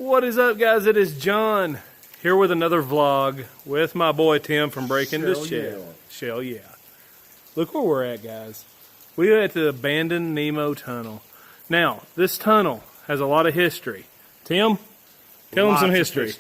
What is up, guys? It is John here with another vlog with my boy Tim from Breaking the Shell. Shell, yeah. Look where we're at, guys. We are at the abandoned Nemo Tunnel. Now, this tunnel has a lot of history. Tim, tell them some history.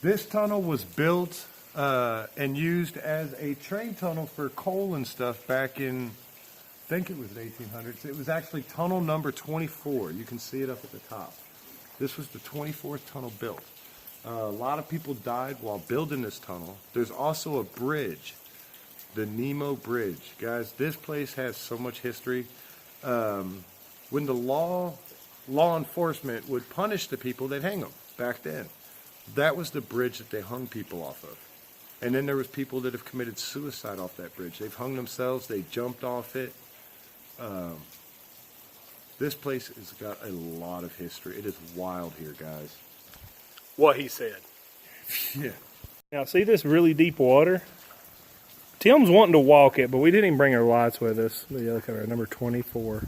This tunnel was built and used as a train tunnel for coal and stuff back in, I think it was the 1800s. It was actually tunnel number 24. You can see it up at the top. This was the 24th tunnel built. A lot of people died while building this tunnel. There's also a bridge, the Nemo Bridge. Guys, this place has so much history. When the law enforcement would punish the people, they'd hang them back then. That was the bridge that they hung people off of. And then there was people that have committed suicide off that bridge. They've hung themselves, they jumped off it. This place has got a lot of history. It is wild here, guys. What he said. Yeah. Now, see this really deep water? Tim's wanting to walk it, but we didn't even bring our lights with us. Yeah, look at our number 24.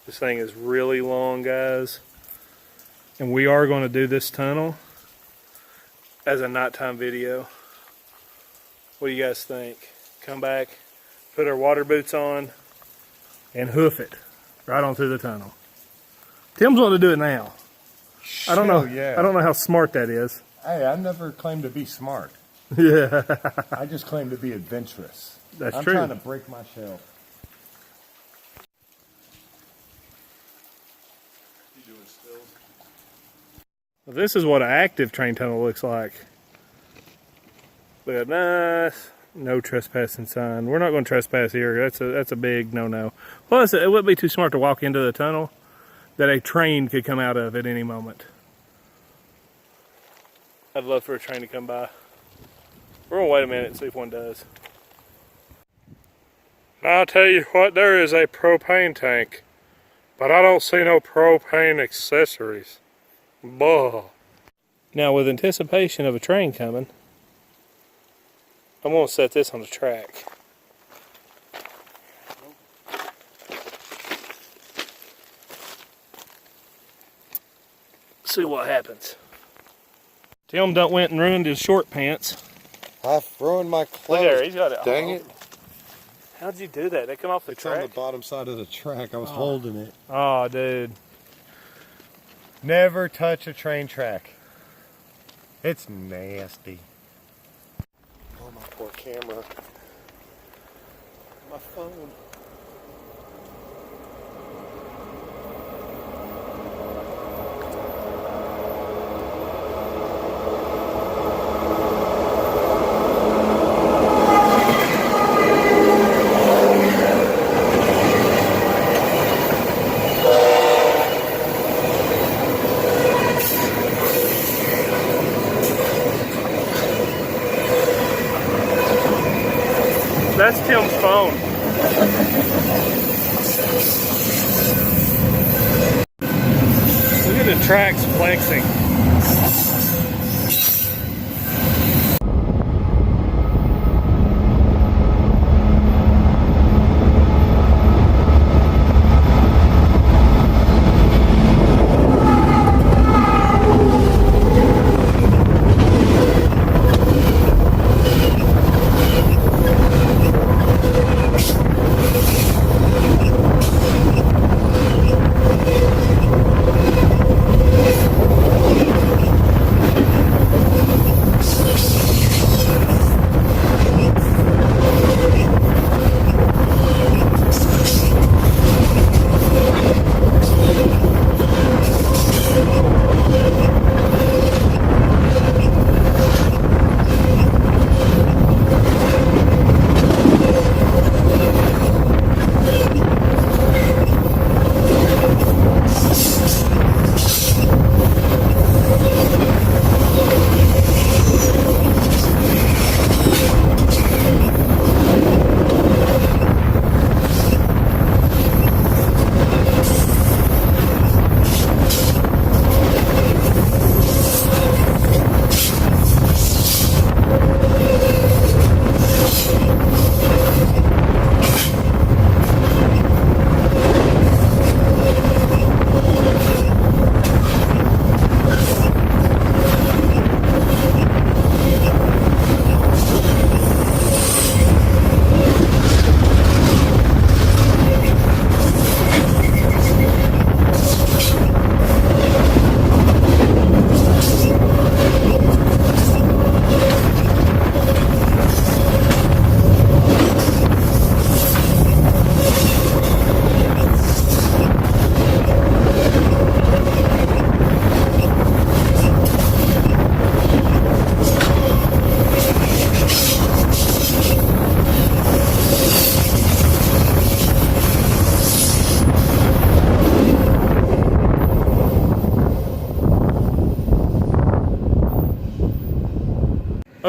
This thing is really long, guys. And we are going to do this tunnel as a nighttime video. What do you guys think? Come back, put our water boots on, and hoof it right on through the tunnel. Tim's wanting to do it now. I don't know. Yeah. I don't know how smart that is. Hey, I never claimed to be smart. Yeah. I just claim to be adventurous. That's I'm true. trying to break my shell. This is what an active train tunnel looks like. Look at that. No trespassing sign. We're not going to trespass here. That's a big no-no. Plus, it wouldn't be too smart to walk into the tunnel that a train could come out of at any moment. I'd love for a train to come by. We're going to wait a minute and see if one does. I'll tell you what, there is a propane tank, but I don't see no propane accessories. Bah. Now, with anticipation of a train coming, I'm going to set this on the track. See what happens. Tim done went and ruined his short pants. I've ruined my clothes. Look there, he's got it. Dang it. How'd you do that? They come off the It's track? on the bottom side of the track. I was holding it. Oh, dude. Never touch a train track. It's nasty. Oh, my poor camera. My phone. That's Tim's phone. Look at the tracks flexing.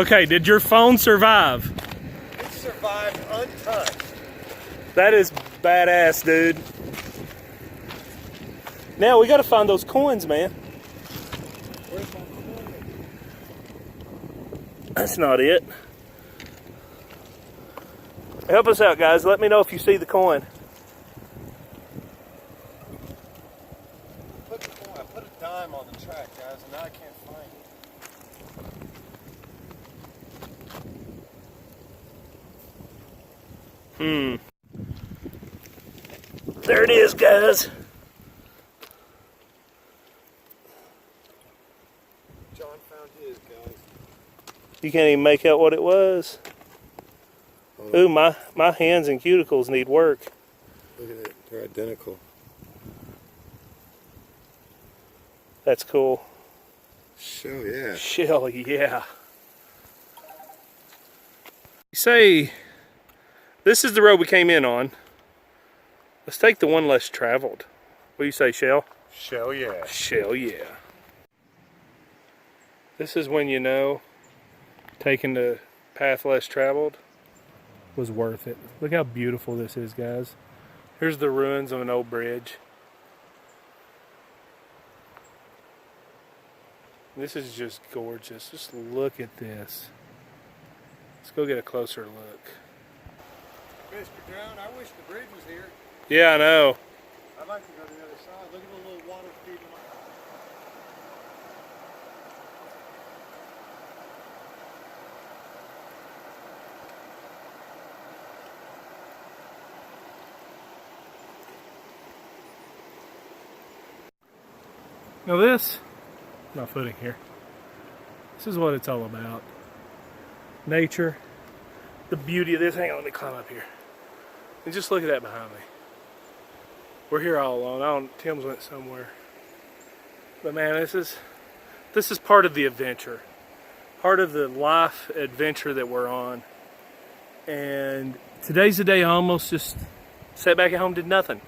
Okay, did your phone survive? It survived untouched. That is badass, dude. Now we gotta find those coins, man. Where's my coin? That's not it. Help us out, guys. Let me know if you see the coin. I put a dime on the track, guys, and now I can't find it. There it is, guys. John found his, guys. You can't even make out what it was. Oh. Ooh, my hands and cuticles need work. Look at it. They're identical. That's cool. Shell, yeah. Shell, yeah. You say, this is the road we came in on. Let's take the one less traveled. What do you say, Shell? Shell, yeah. Shell, yeah. This is when you know taking the path less traveled was worth it. Look how beautiful this is, guys. Here's the ruins of an old bridge. This is just gorgeous. Just look at this. Let's go get a closer look. Mr. Brown, I wish the bridge was here. Yeah, I know. I'd like to go to the other side. Look at the little water feeding on. Now this, my footing here. This is what it's all about. Nature, the beauty of this. Hang on, let me climb up here. And just look at that behind me. We're here all alone. Tim's went somewhere. But man, this is part of the adventure. Part of the life adventure that we're on. And today's the day I almost just sat back at home, did nothing.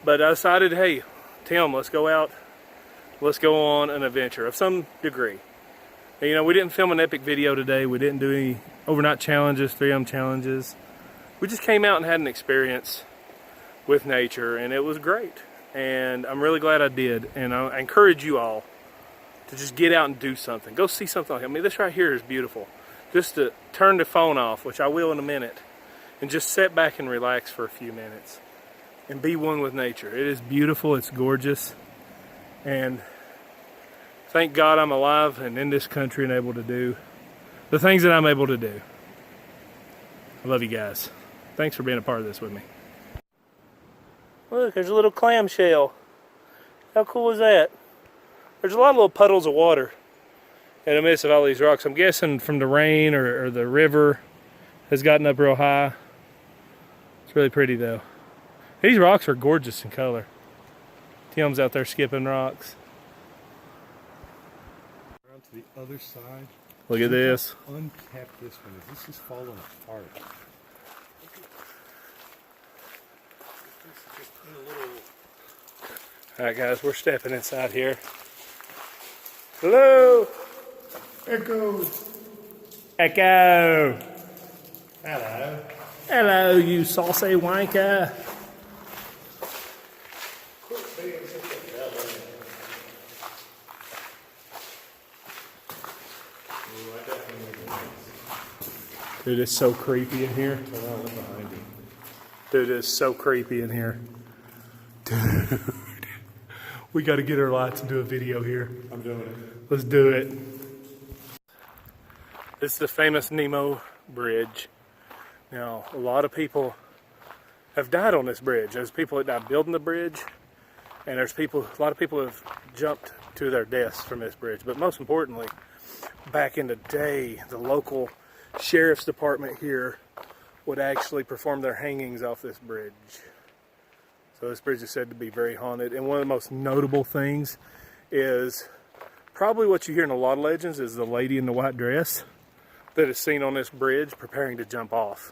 But I decided, hey, Tim, let's go out. Let's go on an adventure of some degree. And, you know, we didn't film an epic video today. We didn't do any overnight challenges, 3M challenges. We just came out and had an experience with nature, and it was great. And I'm really glad I did. And I encourage you all to just get out and do something. Go see something like that. I mean, this right here is beautiful. Just to turn the phone off, which I will in a minute, and just sit back and relax for a few minutes and be one with nature. It is beautiful. It's gorgeous. And thank God I'm alive and in this country and able to do the things that I'm able to do. I love you guys. Thanks for being a part of this with me. Look, there's a little clamshell. How cool is that? There's a lot of little puddles of water in the midst of all these rocks. I'm guessing from the rain or the river has gotten up real high. It's really pretty though. These rocks are gorgeous in color. Tim's out there skipping rocks. Around to the other side. Look at this. Unkept this one is. This is falling apart. Alright guys, we're stepping inside here. Hello! Echo! Echo! Hello. Hello, you saucy wanker! Dude, it's so creepy in here. Dude, it's so creepy in here. Dude, we got to get our lights and do a video here. I'm doing it. Let's do it. This is the famous Nemo Bridge. Now, a lot of people have died on this bridge. There's people that died building the bridge, and there's a lot of people have jumped to their deaths from this bridge. But most importantly, back in the day, the local sheriff's department here would actually perform their hangings off this bridge. So this bridge is said to be very haunted. And one of the most notable things is probably what you hear in a lot of legends is the lady in the white dress that is seen on this bridge preparing to jump off.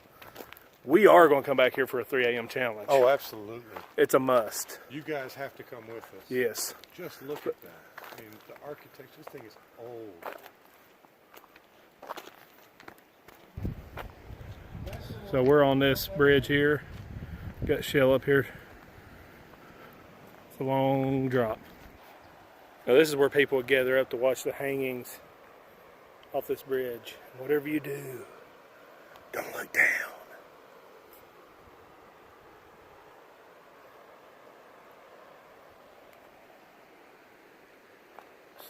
We are going to come back here for a 3 a.m. challenge. Oh, absolutely. It's a must. You guys have to come with us. Yes. Just look at that. I mean, the architecture, this thing is old. So we're on this bridge here. Got shell up here. It's a long drop. Now this is where people would gather up to watch the hangings off this bridge. Whatever you do, don't look down.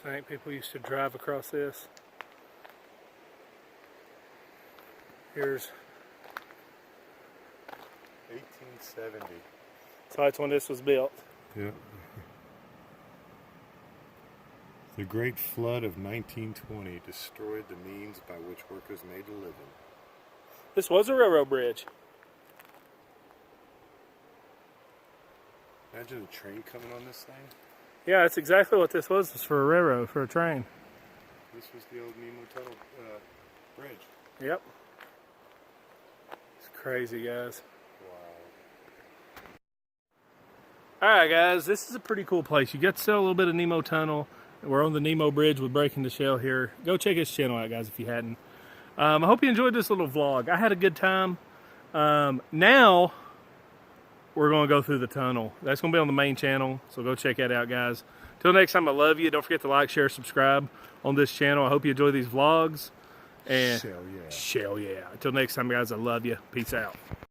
I think people used to drive across this. Here's 1870. so that's when this was built. Yeah. The Great Flood of 1920 destroyed the means by which workers made a living. This was a railroad bridge. Imagine a train coming on this thing. Yeah, that's exactly what this was for a railroad, for a train. This was the old Nemo Tunnel bridge. Yep. It's crazy, guys. Wow. Alright guys, this is a pretty cool place. You get to see a little bit of Nemo Tunnel. We're on the Nemo Bridge with Breaking the Shell here. Go check his channel out, guys, if you hadn't. I hope you enjoyed this little vlog. I had a good time. Now, we're going to go through the tunnel. That's going to be on the main channel, so go check that out, guys. Till next time, I love you. Don't forget to like, share, subscribe on this channel. I hope you enjoy these vlogs. And Shell yeah. Shell yeah. Until next time, guys, I love you. Peace out.